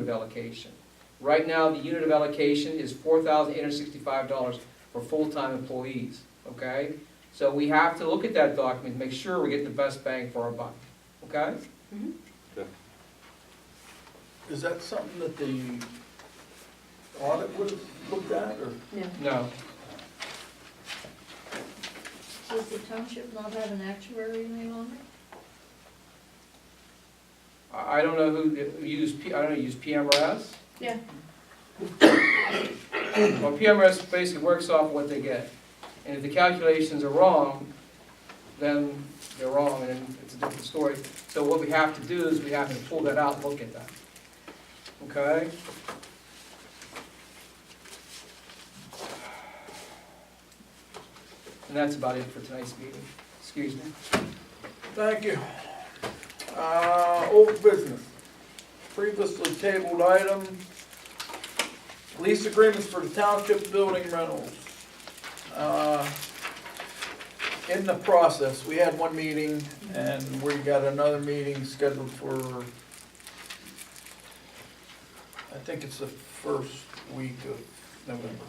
of allocation. Right now, the unit of allocation is $4,865 for full-time employees, okay? So we have to look at that document, make sure we're getting the best bang for our buck, okay? Mhm. Is that something that the audit would have looked at, or? No. No, Does the township not have an actuary any longer? I don't know who used, I don't know, use PMRS? Yeah. Well, PMRS basically works off what they get. And if the calculations are wrong, then they're wrong, and then it's a different story. So what we have to do is we have to pull that out and look at that. Okay? And that's about it for tonight's meeting. Excuse me. Thank you. Old business. Previously tabled item, lease agreements for the township building rentals. In the process, we had one meeting, and we got another meeting scheduled for, I think it's the first week of November.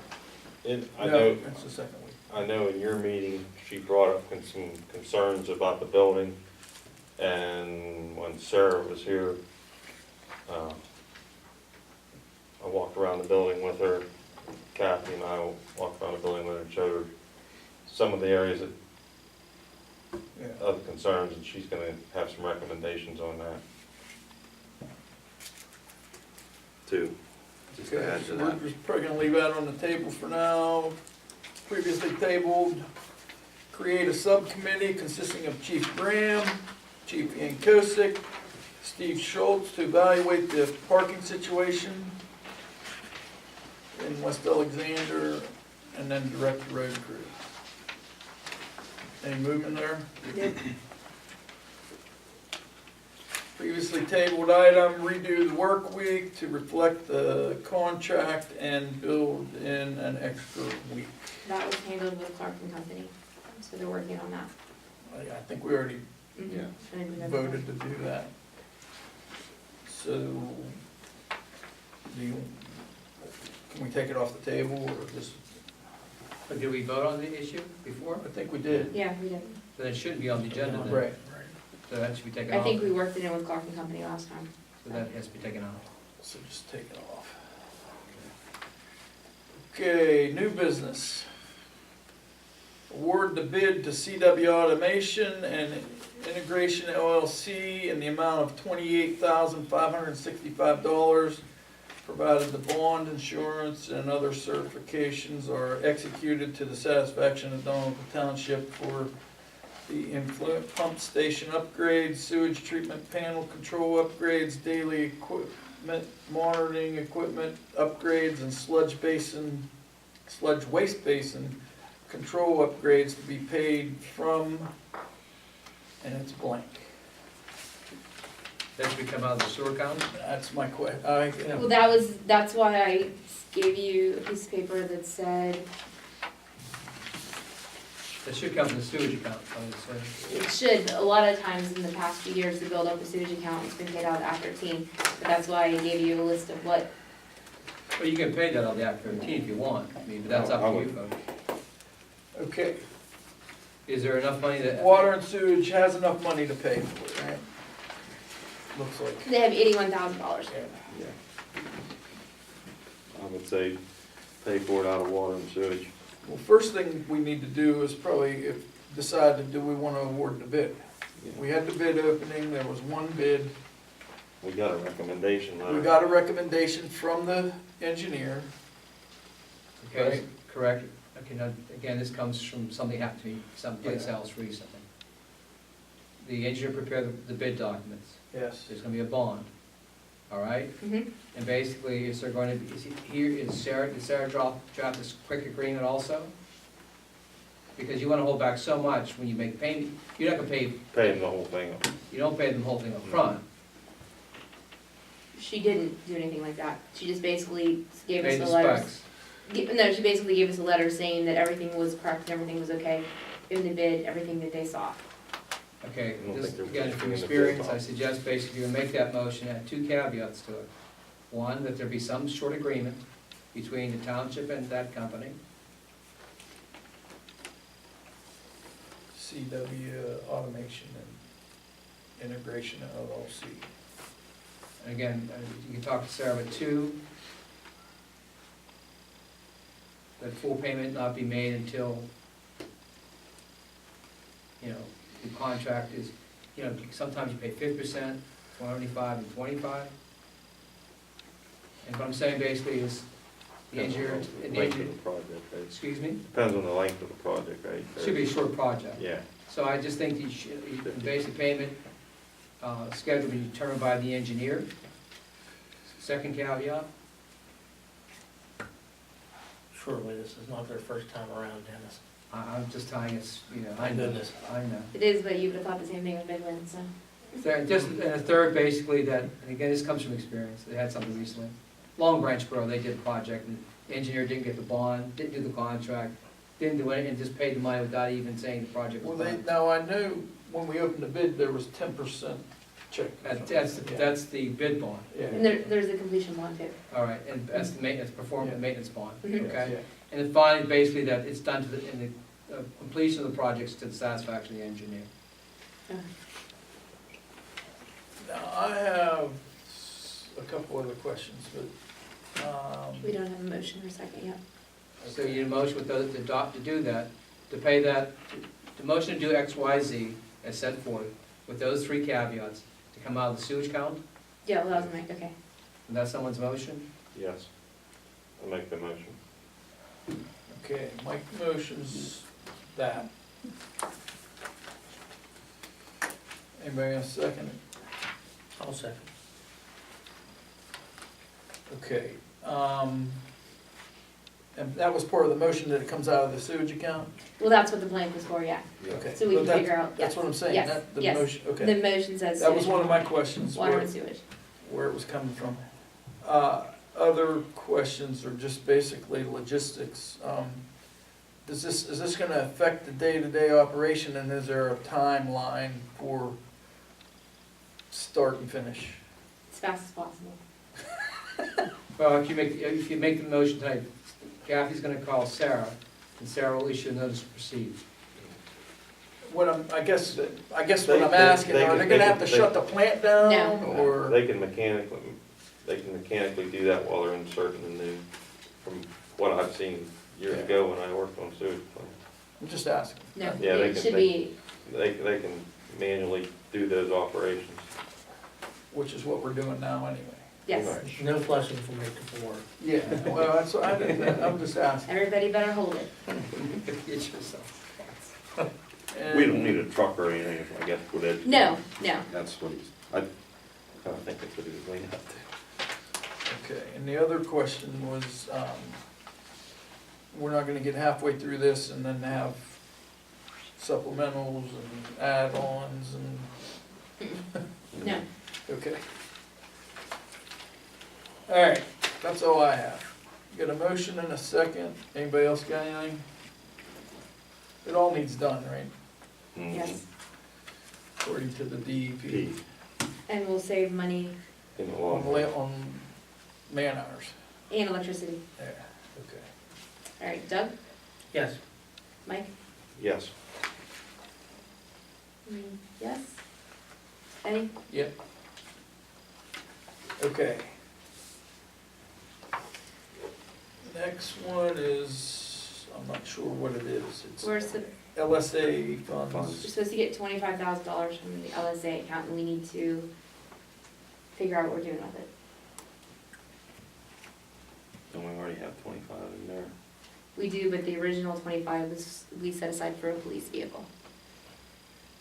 I No, know, it's the second week. I know in your meeting, she brought up some concerns about the building, and when Sarah was here, I walked around the building with her, Kathy and I walked around the building with her and showed her some of the areas that, Yeah. of concerns, and she's gonna have some recommendations on that. Too, just to Okay, add to so that. we're just probably gonna leave that on the table for now. Previously tabled, create a subcommittee consisting of Chief Graham, Chief Ian Kosick, Steve Schultz to evaluate the parking situation in West Alexander, and then direct the road crew. Any movement there? Yep. Previously tabled item, redo the work week to reflect the contract and build in an extra week. That was handled with Clark and Company, so they're working on that. I think we already Mhm. Yeah. I didn't know that. voted to do that. So, can we take it off the table, or just, But did we vote on the issue before? I think we did. Yeah, we did. Then it shouldn't be on the agenda then. Right, So that should be taken I off. think we worked it in with Clark and Company last time. So that has to be taken off. so just take it off. Okay, new business. Award the bid to CW Automation and Integration LLC in the amount of $28,565, provided the bond, insurance, and other certifications are executed to the satisfaction of Donald Township for the influent pump station upgrades, sewage treatment panel control upgrades, daily equipment monitoring equipment upgrades, and sludge waste basin control upgrades to be paid from, and it's blank. That should be come out of the sewer account? That's my question. Well, that's why I gave you a piece of paper that said, That should come from the sewage account, I would say. it should, a lot of times in the past few years, to build up the sewage account, it's been paid out of Act 13. But that's why I gave you a list of what, Well, you can pay that out of the Act 13 if you want, I mean, but that's up to you folks. Okay, Is there enough money that? water and sewage has enough money to pay for it, right? Looks like. they have $81,000. Yeah. I would say pay for it out of water and sewage. Well, first thing we need to do is probably decide, do we want to award the bid? We had the bid opening, there was one bid. We got a recommendation letter. We got a recommendation from the engineer. Okay, Right. correct. Okay, now, again, this comes from something happened to me someplace Yeah. else recently. The engineer prepared the bid documents. Yes. There's gonna be a bond, all right? Mm-hmm. And basically, is there going to be, did Sarah draft this quick agreement also? Because you wanna hold back so much when you make payment, you're not gonna pay, Pay them the whole thing. you don't pay them the whole thing up front. She didn't do anything like that. She just basically gave Pay us the the letters. specs. No, she basically gave us a letter saying that everything was correct and everything was okay in the bid, everything that they saw. Okay, I don't this, think there was again, anything from in the experience, bid I suggest basically you make that motion, add two caveats to it. One, that there be some short agreement between the township and that company. CW Automation and Integration LLC. And again, you can talk to Sarah, but two, that full payment not be made until, you know, the contract is, you know, sometimes you pay 50%, 25 and 25. And what I'm saying basically is, the engineer, Length of the project, right? excuse me, Depends on the length of the project, right? should be a short project. Yeah, So I just think the basic payment schedule be determined by the engineer. Second caveat, Surely this is not their first time around, Dennis. I'm just tying it, you know. My goodness. I know. It is, but you would have thought the same thing with Midland, so. Just, and a third, basically, that, and again, this comes from experience, they had something recently. Long Branch Borough, they did a project, and the engineer didn't get the bond, didn't do the contract, didn't do anything, and just paid the money without even saying the project Well, was they, done. now I knew when we opened the bid, there was 10% check. That's the bid bond, Yeah. And there's a completion bond too. all right, and that's the maintenance, performance maintenance bond, Mhm. okay? Yeah. And then finally, basically, that it's done to the, in the completion of the projects to the satisfaction of the engineer. Now, I have a couple other questions, but, We don't have a motion or second yet. So you need a motion with the dot to do that, to pay that, the motion to do X, Y, Z as set forth, with those three caveats, to come out of the sewage count, Yeah, well, that was Mike, okay. and that's someone's motion? yes. I make the motion. okay, Mike motions that. Anybody gonna second it? I'll second. Okay, and that was part of the motion that it comes out of the sewage account? Well, that's what the blank was for, yeah. Okay. So we but can that's- figure out, That's yes. what I'm saying, Yes, that, the yes. motion, The okay. motion says. That was sewage. one of my questions, Water where, and sewage. where it was coming from. Other questions are just basically logistics. Is this gonna affect the day-to-day operation, and is there a timeline for start and finish? As fast as possible. Well, if you make the motion tonight, Kathy's gonna call Sarah, and Sarah will issue a notice to proceed. I guess what I'm They- asking, they are can- they they gonna can- have to they- shut the plant down, No. or? They can mechanically do that while they're inserting the new, from what I've seen years Yeah. ago when I worked on sewage plants. I'm just asking. No, Yeah, they it can- should be, They can manually do those operations. Which is what we're doing now anyway. yes. Right. No flushing from Lake to Ford. Yeah, well, that's, I'm just asking. Everybody better hold it. Get yourself. We don't need a truck or anything, I guess, with it. No, no. That's what he's, I kinda think that's what he was leaning up to. Okay, and the other question was, we're not gonna get halfway through this and then have supplementals and add-ons and, No. okay. All right, that's all I have. Got a motion and a second. Anybody else got anything? It all needs done, right? Yes. According to the DEP. P, And we'll save money in the On, long run. on man hours. and electricity. Yeah, okay. All right, Doug, Yes. Mike? Yes. Yes? Eddie? Yep. Okay. Next one is, I'm not sure what it is. It's We're LSA We're funds. supposed to get $25,000 from the LSA account, and we need to figure out what we're doing with it. Don't we already have 25 in there? We do, but the original 25 was, we set aside for a police vehicle.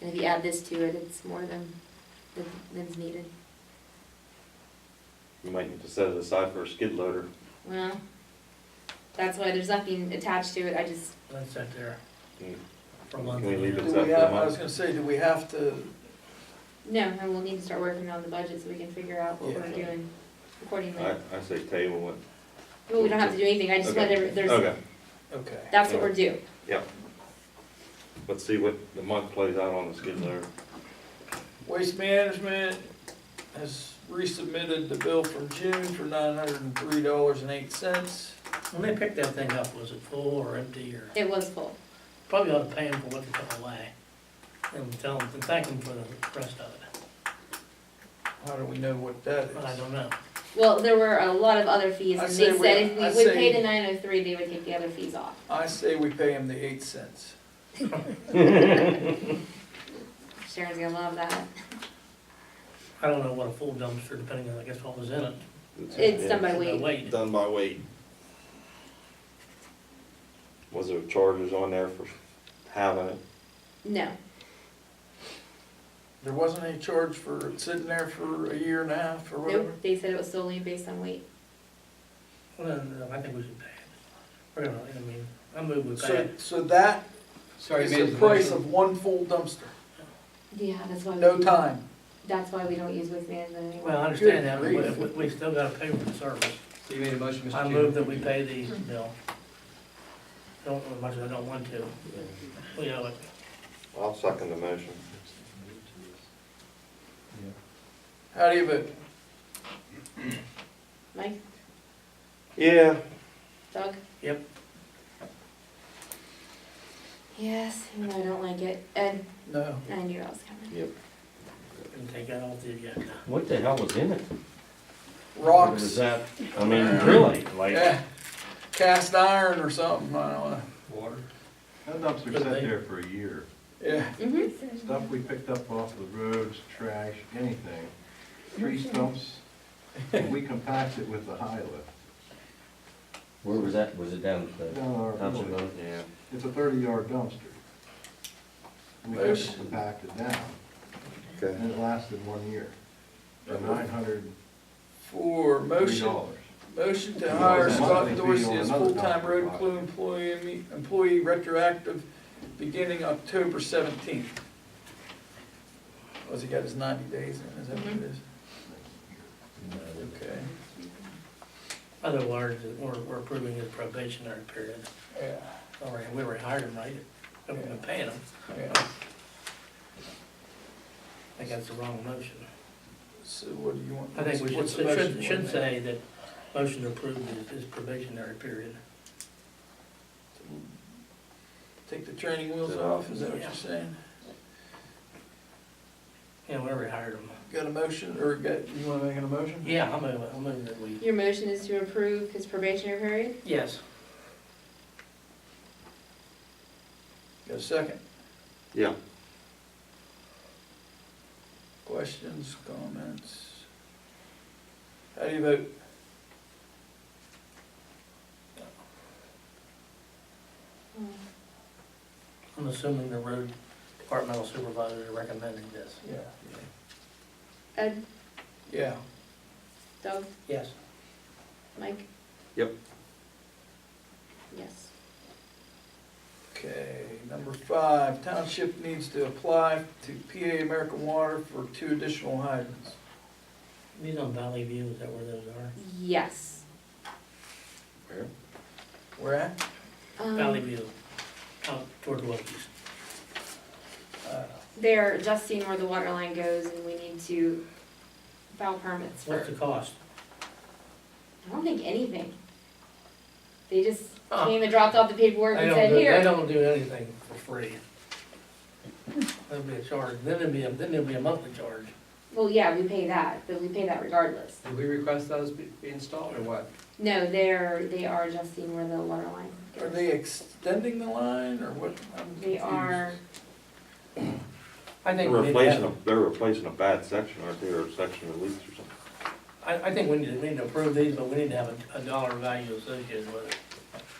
And if you add this to it, it's more than's needed. You might need to set it aside for a skid loader. Well, that's why there's nothing attached to it, I just, That's that there. Can For can month. we leave it Do set we for the have, I was month? gonna say, do we have to, no, and we'll need to start working on the budget so we can figure out what we're Yeah. doing accordingly. I say table it. Well, we don't have to do anything, I just Okay. want there's, Okay, okay. that's what we're due. let's see what the month plays out on the skid loader. Waste management has resubmitted the bill from June for $903.08. When they picked that thing up, was it full or empty or? It was full. Probably ought to pay them for what they took away. And tell them, and thank them for the rest of it. How do we know what that is? But I don't know. Well, there were a lot of other fees, I and say they we- said I if we say- would pay the 903, they would take the other fees off. I say we pay him the 8 cents. Sharon's gonna love that. I don't know what a full dumpster, depending on, I guess, what was in it. It's done by The weight. weight. Done by weight. Was there charges on there for having it? No, There wasn't any charge for it sitting there for a year and a half or whatever? nope, they said it was solely based on weight. Well, then, I think we should pay it. We're gonna, I mean, I move we pay So, it. so that Sorry, is you made the the price motion. of one full dumpster, Yeah, that's why. no we- time. That's why we don't use waste management anymore. Well, I understand that, Good but grief. we still gotta pay for the service. So you made a motion, Mr. I Chairman. move that we pay the bill. Don't, as much as I don't want to. We owe it. I'll second the motion. How do you vote? Mike, Yeah. Doug? Yep. Yes, even though I don't like it. Ed, No. I knew that was coming. And take that off the agenda. What the hell was in it? Was Rocks, that, I mean, really, like, yeah, cast iron or something, I don't know. water? That dumpster Good sat thing. there for a year. Yeah, Mm-hmm. Stuff we picked up off the roads, trash, anything, tree stumps, and we compact it with the high lift. Where was that? Was it down at the Down our Township building. Road? Yeah. It's a 30-yard dumpster. And we kept Motion. it compacted down, Okay. and it lasted 1 year. For $903. for motion to hire Well, Scott monthly fee Dorsey on as another full-time dumpster road box. crew employee retroactive beginning October 17th. Was he got his 90 days in, is that what it is? Okay, Other words, we're approving his probationary period. yeah, Already, we already hired him, right? We've been paying him. yeah. I think that's the wrong motion. So what do you want? I think we What's the motion should want? say that motion to approve his probationary period. Take the training wheels off, is that what you're saying? Yeah, we already hired him. Got a motion, or you wanna make it a motion? Yeah, I'll move that we, Your motion is to approve his probationary period? yes. Got a second? Yeah. Questions, comments? How do you vote? I'm assuming the road departmental supervisor is recommending this. Yeah. Ed, Yeah. Doug, Yes. Mike? Yep. Yes. Okay, number 5, township needs to apply to PA American Water for 2 additional hydrants. These on Valley View, is that where those are? Yes. Where? Where at? Valley View, out toward Wilkes. They're adjusting where the water line goes, and we need to file permits for. What's the cost? I don't think anything. They just Oh. came and dropped off the paperwork They and don't said, do, they here. don't do anything for free. There'll be a charge, then there'll be a monthly charge. Well, yeah, we pay that, but we pay that regardless. Did we request those be installed or what? No, they are adjusting where the water line Are goes. they extending the line, or what? I'm They confused. are, I They're think we need to replacing a bad section, aren't they, or a section of leaks or something? I think we need to approve these, but we need to have a dollar value associated with it.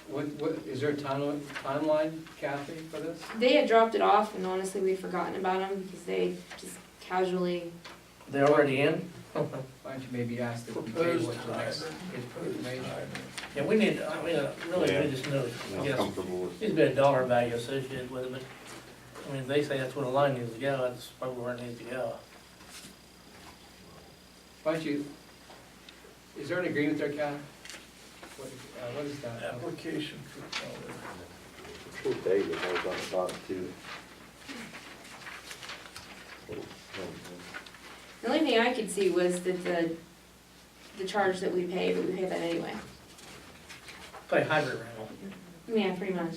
What, is there a timeline, Kathy, for this? they had dropped it off, and honestly, we'd forgotten about them because they just casually, They're already in? Why don't you maybe ask if we Proposed what's the next hydrant. information? Yeah, we need, really, Yeah. we just know, I'm I not guess, comfortable with. needs to be a dollar value associated with it, but, I mean, if they say that's where the line needs to go, that's probably where it needs to go. Why don't you, is there an agreement there, Kathy? What is that? Application for, Sure David knows on it too. The only thing I could see was that the charge that we pay, but we pay that anyway. Play hydrant rental. Yeah, pretty much.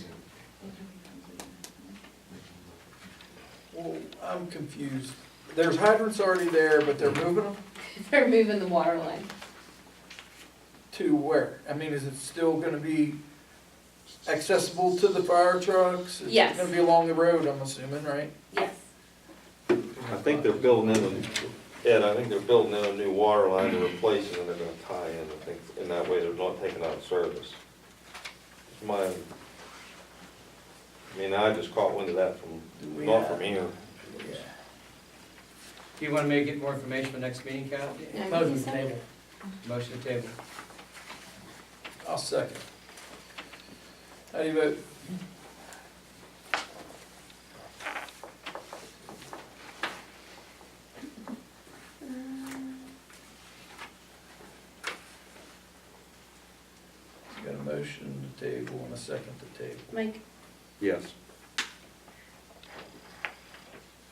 Well, I'm confused. There's hydrants already there, but they're moving them They're moving the water line. to where? I mean, is it still gonna be accessible to the fire trucks? Yes. It's gonna be along the road, I'm assuming, right? Yes. I think they're building in, Ed, I think they're building in a new water line to replace it, and they're gonna tie in, I think, in that way they're not taking out of service. It's my, I mean, I just caught wind of that Do we not have- from here. Yeah. Do you wanna make it more information for next meeting, Kathy? Yeah, I Motion think so. table. Motion to table. I'll second. How do you vote? Got a motion to table and a second to table. Mike, Yes.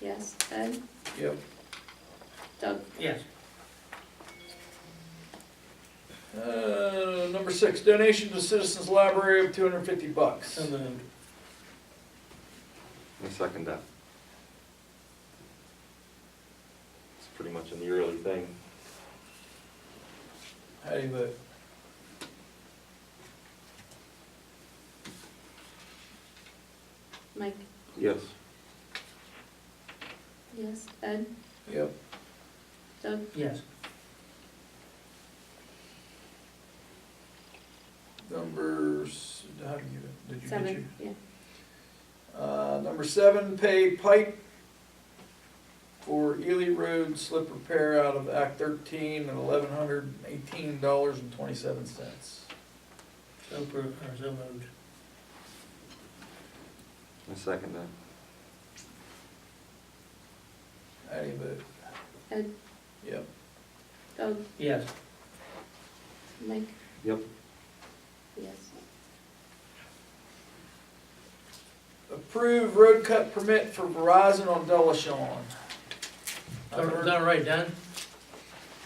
yes. Ed, Yep. Doug, Yes. Number 6, donation to Citizens Library of $250. So moved. I second that. It's pretty much a yearly thing. How do you vote? Mike, Yes. yes. Ed, Yep. Doug, Yes. Numbers, how do you, did you get you? 7, yeah. Number 7, pay pipe for Ely Road slip repair out of Act 13 at $1,118.27. So approved, or so moved. I second that. How do you vote? Ed, Yep. Doug, Yes. Mike, Yep. yes. Approve road cut permit for Verizon on Delashon. Is that right, Dan?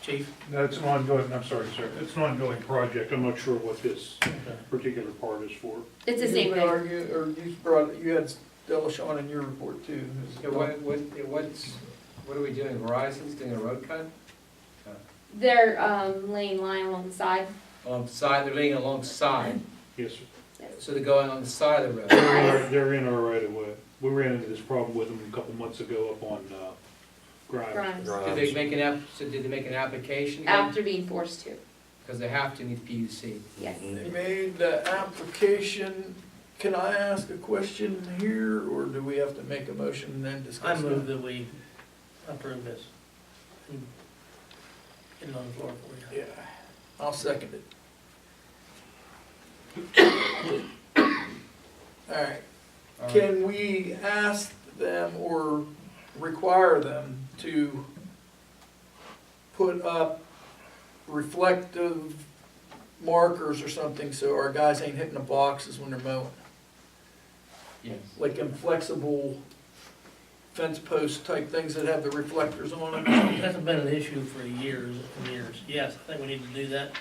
Chief? No, it's an ongoing, I'm sorry, sir, it's an ongoing project, I'm not sure what this Okay. particular part is for. It's the You same would thing. argue- Or you had Delashon in your report too. Yeah, what are we doing? Verizon's doing a road cut? They're laying line along the side. Alongside, they're laying alongside, Yes, sir. so they're going on the side of the road. They're in our right of way. We ran into this problem with them a couple months ago up on, Grimes. Grimes. Did they make did they make an application again? After being forced to, Because they have to need PUC. yes. They made the application. Can I ask a question here, or do we have to make a motion and then I discuss move that? that we approve this. Get it on the floor for you. Yeah, I'll second it. All right, can we ask them or require them to put up reflective markers or something so our guys ain't hitting the boxes when they're mowing? Yes. Like inflexible fence post type things that have the reflectors on them? That's been an issue for years and years. Yes, I think we need to do that.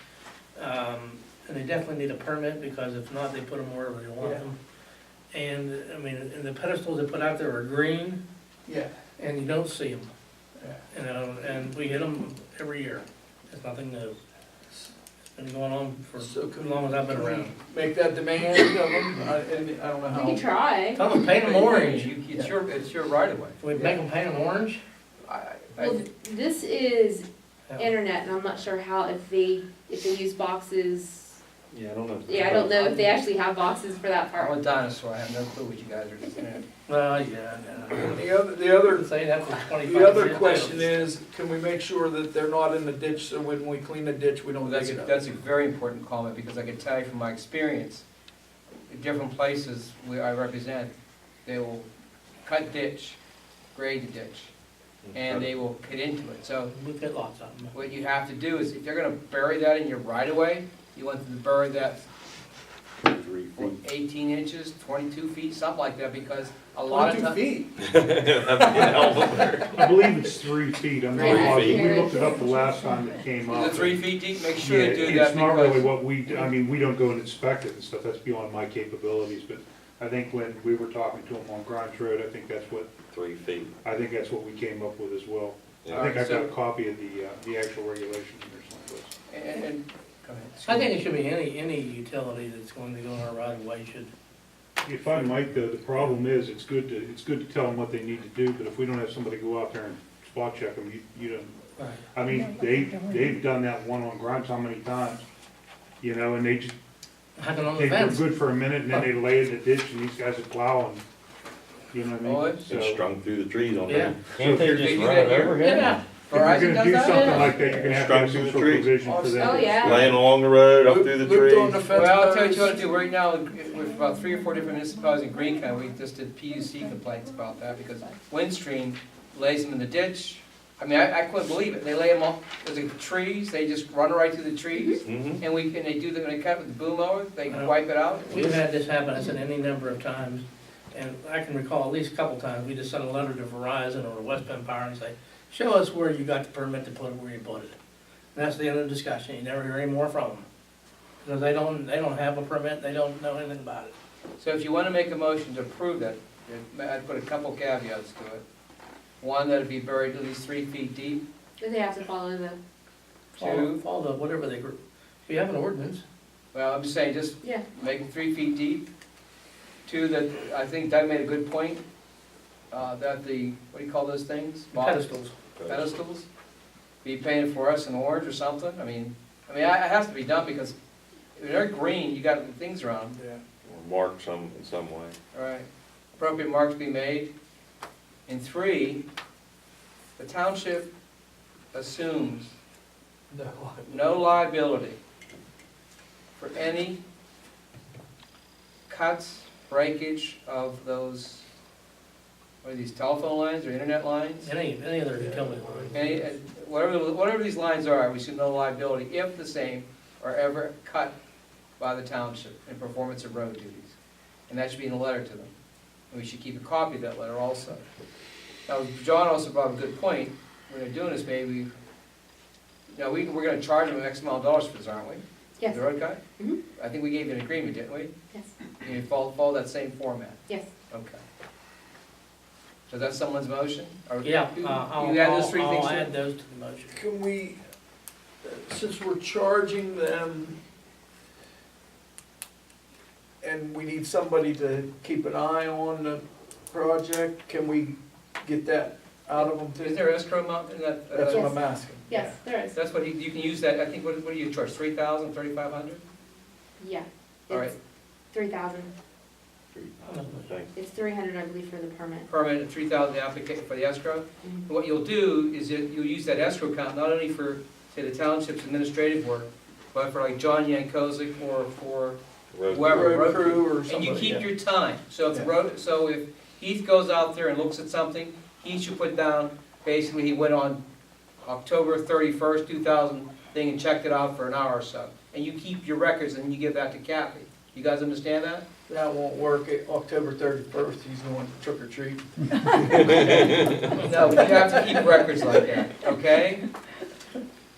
And they definitely need a permit, because if not, they put them wherever they want Yeah. them. And, I mean, and the pedestals they put out there are green, Yeah. and you don't see them. Yeah. You know, and we hit them every year. It's nothing new. It's been going on for as So can long as I've been can we around. make that demand of them? And I don't know We how. can try. Tell them, paint them orange. It's your right of way. Can we make them paint them orange? Well, this is Yeah. internet, and I'm not sure how, if they use boxes. Yeah, I don't know. Yeah, I don't know if they actually have boxes for that I'm part. a dinosaur, I have no clue what you guys are doing. Well, yeah, yeah. The other Say that for 25 The other years, question too. is, can we make sure that they're not in the ditch, so when we clean the ditch, we don't Well, dig it up? that's a very important comment, because I can tell you from my experience, in different places where I represent, they will cut ditch, grade the ditch, and they will cut into it. So We've got lots of them. what you have to do is, if you're gonna bury that in your right of way, you want to bury that 3 or feet. 18 inches, 22 feet, something like that, because a lot of 22 times. feet. That'd be an elevator. I believe it's 3 feet, I'm not Yeah, positive, we here looked it up the last time it came up. Is it 3 feet deep? Make sure Yeah, they do that it's not really because, what we, I mean, we don't go and inspect it and stuff, that's beyond my capabilities, but I think when we were talking to them on Grimes Road, I think that's what, 3 feet. I think that's what we came up with as well. Yeah. I think I got a Alright, copy of the actual regulations or someplace. and, go ahead. I think it should be any utility that's going to go in our right of way should, If I might though, the problem is, it's good to tell them what they need to do, but if we don't have somebody go out there and spot check them, you don't, right. I mean, they've done that one on Grimes how many times? You know, and they just, Happen on the they're fence. good for a minute and then they lay it in the ditch and these guys are plowing. You know Oh, what I mean? It's So, strung through the trees on Yeah. there. Can't they They just do run that it here? overhead? Yeah. if you're Verizon gonna does do that? something Yeah. like that, you're gonna have to Strung have through some the sort of trees. provision for them. Oh, yeah. Laying along the road, up through the Looped on the trees. fence Well, I'll tell you what you ought posts. to do, right now, with about 3 or 4 different municipalities in Green County, we just did PUC complaints about that, because Windstream lays them in the ditch. I mean, I couldn't believe it, they lay them all, there's the trees, they just run right through the trees, Mm-hmm. and they do them, when they cut with the boom mower, they Well, wipe it out. We've had this happen, I said, any number of times, and I can recall at least a couple times, we just sent a letter to Verizon or to West Bend Power and say, show us where you got the permit to put it where you put it. And that's the end of the discussion, you never hear any more from them. Because they don't have a permit, they don't know anything about it. So if you want to make a motion to approve that, I'd put a couple caveats to it. One, that it'd be buried at least 3 feet deep. Do they have to follow the, Follow the, whatever they, if you have an ordinance, Well, I'm just saying, just yeah, make it 3 feet deep. Two, that, I think Doug made a good point, that the, what do you call those things? pedestals. Pedestals, be painted fluorescent orange or something. I mean, it has to be done, because if they're green, you got things around them. Yeah. Or mark some, in some way. All right, appropriate marks be made. And 3, the township assumes no liability for any cuts, breakage of those, what are these, telephone lines or internet lines? Any other utility line. Any, whatever these lines are, we should no liability if the same are ever cut by the township in performance of road duties. And that should be in the letter to them. And we should keep a copy of that letter also. Now, John also brought up a good point, when they're doing this, maybe, we're gonna charge them X amount of dollars for this, aren't we? yes, The road cut? Mhm. I think we gave you an agreement, didn't we? yes, You follow that same format, yes. okay. So that's someone's motion? Or Yeah, you I'll add those 3 things? add those to the motion. Can we, since we're charging them, and we need somebody to keep an eye on the project, can we get that out of them too? Is there escrow amount in that? That's what Yes. I'm asking. Yes, there is, That's what you can use that, I think, what do you charge, 3,000, 3,500? yeah. All right. It's 3,000, I think. it's 300, I believe, for the permit. Permit, and 3,000 the application for the escrow. Mhm. And what you'll do is you'll use that escrow account not only for, say, the township's administrative work, but for like John Yankovic or for Road whoever. Road crew or And you somebody, keep yeah. your time, so if the Yeah. road, so if Heath goes out there and looks at something, he should put down, basically, he went on October 31st, 2000 thing and checked it out for an hour or so. And you keep your records and you give that to Kathy. You guys understand that? That won't work, October 31st, he's going trick or treat. No, but you have to keep records like that, okay?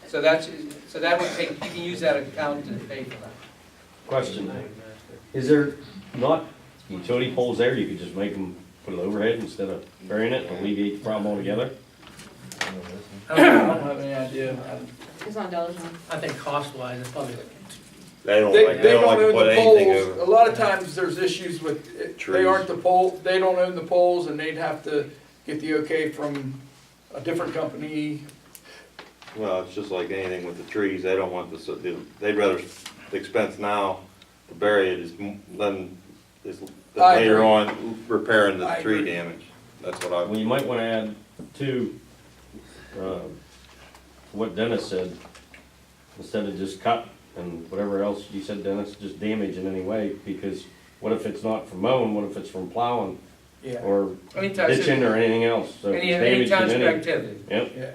So that would take, you can use that account to pay for that. Question, is there not utility poles there, you could just make them put it overhead instead of burying it, alleviate the problem altogether? I don't have any idea. It's on Dollar General. I think cost-wise, it's probably, They don't They like, they don't like to own put the anything poles. over. A lot of times there's issues with, they Trees. aren't the pole, they don't own the poles and they'd have to get the okay from a different company. Well, it's just like anything with the trees, they don't want they'd rather, the expense now to bury it than I later agree. on repairing the I tree agree. damage. That's what Well, I, you might wanna add to, what Dennis said, instead of just cut and whatever else you said, Dennis, just damage in any way, because what if it's not from mowing, what if it's from plowing, Yeah. or Anytime, ditching, or anything else, so if any it's damaged in township any. activity. Yep, Yeah.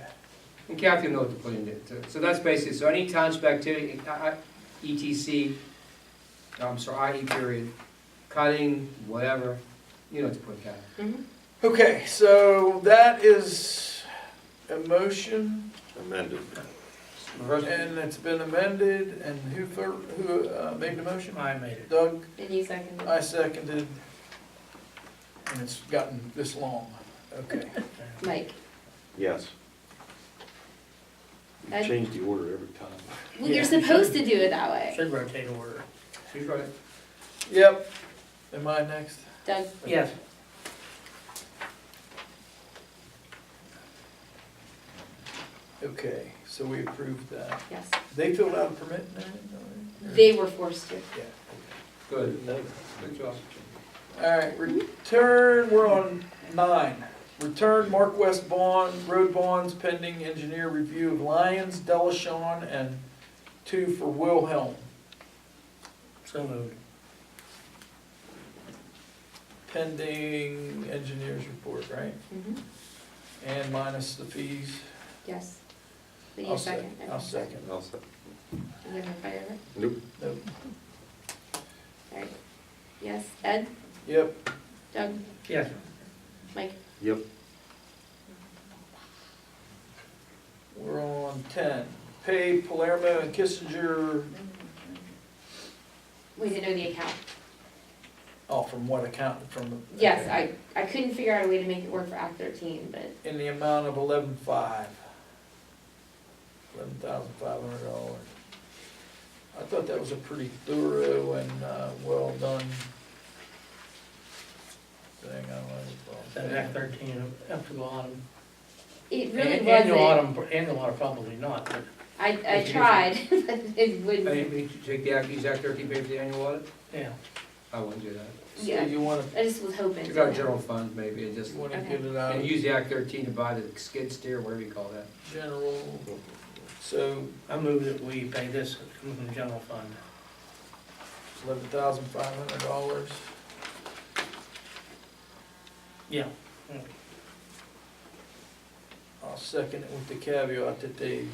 And Kathy will know what to put into it too. So that's basically, so any township activity, ETC, I'm sorry, IE period, cutting, whatever, you know what to put that. Mhm. Okay, so that is a motion, Amended. and it's been amended, and who made the motion? I made it. Doug, And you seconded. I seconded, and it's gotten this long, okay. Mike, Yes. I- Change the order every time. well, you're supposed to do it that way. Should rotate order. She's right. Yep, am I next? Doug, Yes. Okay, so we approved that. yes. They filled out a permit and everything? They were forced to. Yeah. Good, good job. All right, return, we're on 9. Return Mark West bond, road bonds pending engineer review of Lyons, Delashon, and 2 for Wilhelm. So moved. Pending engineer's report, right? Mhm. And minus the fees. Yes. We need I'll a second. I'll second. I'll say, You have a fire, right? nope. Nope. Alright. Yes, Ed, Yep, Doug, Yes. Mike, Yep. we're on 10. Pay Palermo and Kissinger, we didn't know the account. oh, from what account? From? Yes, okay. I couldn't figure out a way to make it work for Act 13, but In the amount of 11,500. $11,500. I thought that was a pretty thorough and well done thing. I don't know what it's called. That Act 13 up to the autumn. it really Annual wasn't. annual autumn, probably not, but I tried, but it wouldn't. Hey, you take the Act, use Act 13 pay for the annual audit? yeah. I wouldn't do that. So Yeah. you wanna, I just was hoping. You to. got a general fund maybe, and just, you wanna Okay. get it out and of use the Act 13 to buy the skid steer, whatever you call that. general, so I move that we pay this from the general fund. $11,500. Yeah. I'll second it with the caveat that they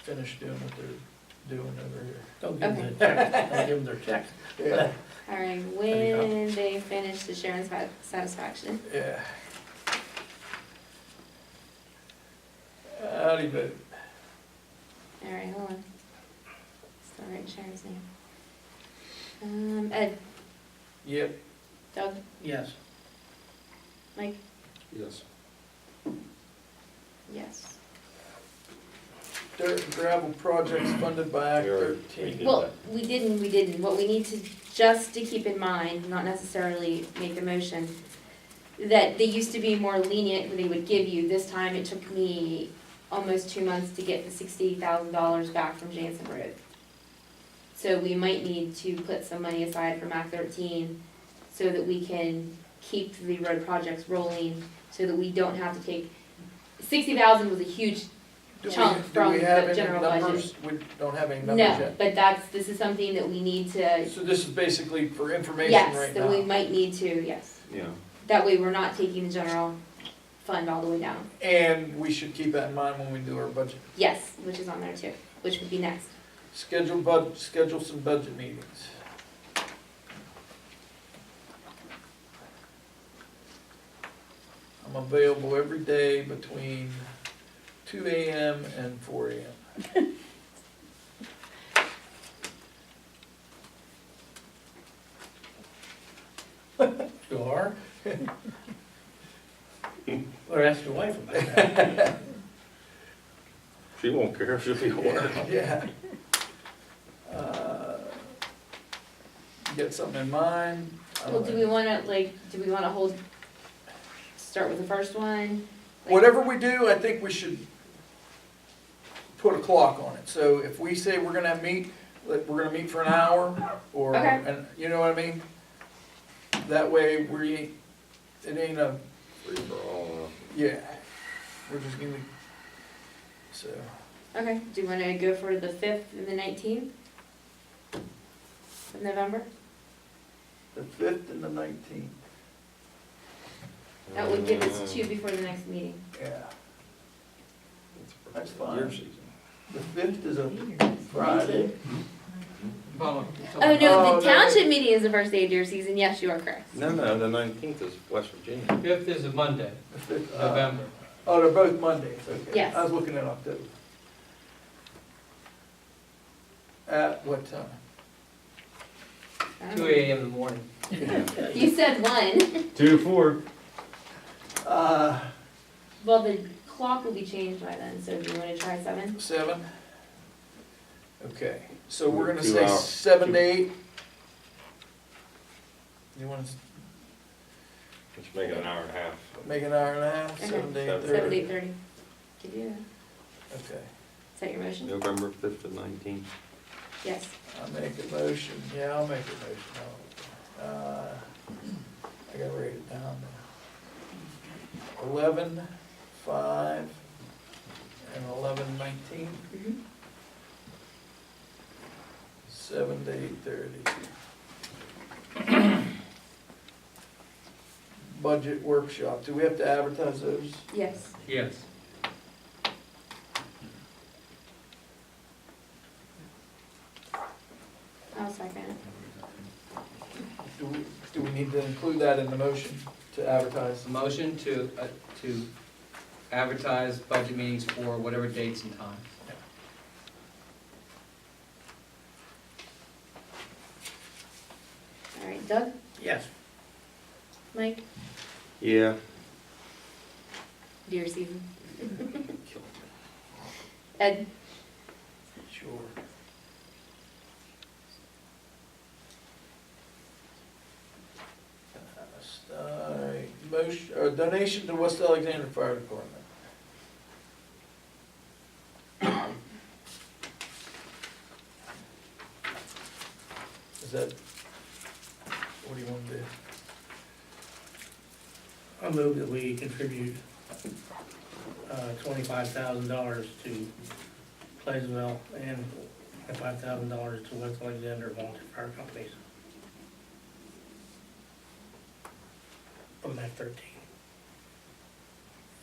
finish doing what they're doing over here. Don't give them the check, don't give them their check. Yeah, Alright, you go. when they finish to Sharon's satisfaction. yeah. How do you vote? Alright, hold on. Still writing Sharon's name. Ed, Yep, Doug, Yes. Mike, Yes. yes. dirt and gravel projects funded by Act We already 13. did Well, that. we didn't. What we need to, just to keep in mind, not necessarily make a motion, that they used to be more lenient when they would give you. This time it took me almost 2 months to get the $60,000 back from Jansen Road. So we might need to put some money aside from Act 13 so that we can keep the road projects rolling, so that we don't have to take, 60,000 was a huge chunk from Do we have the any general budget. numbers? We don't have any numbers No, yet. but this is something that we need to, So this is basically for information yes, right that we now. might need to, yes. Yeah. That way we're not taking the general fund all the way down. And we should keep that in mind when we do our budget. Yes, which is on there too, which would be next. Schedule some budget meetings. I'm available every day between 2 AM and 4 AM. You are? Or ask your wife about that. She won't care, she'll be aware. Yeah. You got something in mind? I Well, don't do know. we wanna, do we wanna start with the first one? Like- Whatever we do, I think we should put a clock on it. So if we say we're gonna meet, like, we're gonna meet for an hour, or, Okay. and, you know what I mean? That way, it ain't a, Free for all, yeah, we're just gonna, so, Okay, do you wanna go for the 5th and the 19th of November? the 5th and the 19th, That would give us 2 before the next meeting. yeah. That's Year fine. season. The 5th is a Friday. calling. Oh, no, Oh, the township meeting is the first day of deer season, yes, you are correct. No, the 19th is West Virginia. 5th is a Monday, November. Oh, they're both Mondays, okay. Yes. I was looking at October. At what time? I don't 2 know. AM in the morning. You said 1. 2 to 4. Well, the clock will be changed by then, so do you wanna try 7? 7? Okay, so we're gonna 2 say hours. 7 to 8. You wanna Just make it an hour and a half. make an hour and a half, Okay. 7 to 7 8:30? 7 to 8:30. Can do that. Okay, Is that your motion? November 5th to 19th. Yes. I'll make a motion, yeah, I'll make a motion. I gotta write it down now. 11, 5, and 11:19, Mhm. 7 to 8:30. Budget workshop, do we have to advertise those? Yes. Yes. I'll second. Do we need to include that in the motion to advertise? A motion to advertise budget meetings for whatever dates and times. All right, Doug, Yes. Mike, Yeah. deer season. Ed, Sure. Alright, motion, or donation to West Alexander Fire Department. Is that, what do you want to do? I move that we contribute $25,000 to Claysville and $5,000 to West Alexander Volunteer Fire Companies. From Act 13.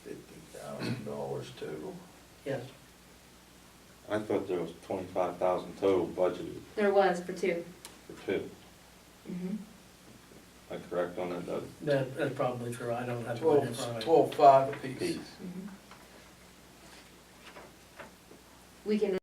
$50,000 total. Yes. I thought there was 25,000 total budgeted there was for 2. for 2. Mhm. Am I correct on that, Doug? That's probably true, I don't have the budget in front of me. 12.5 apiece. Peace. Mhm. We can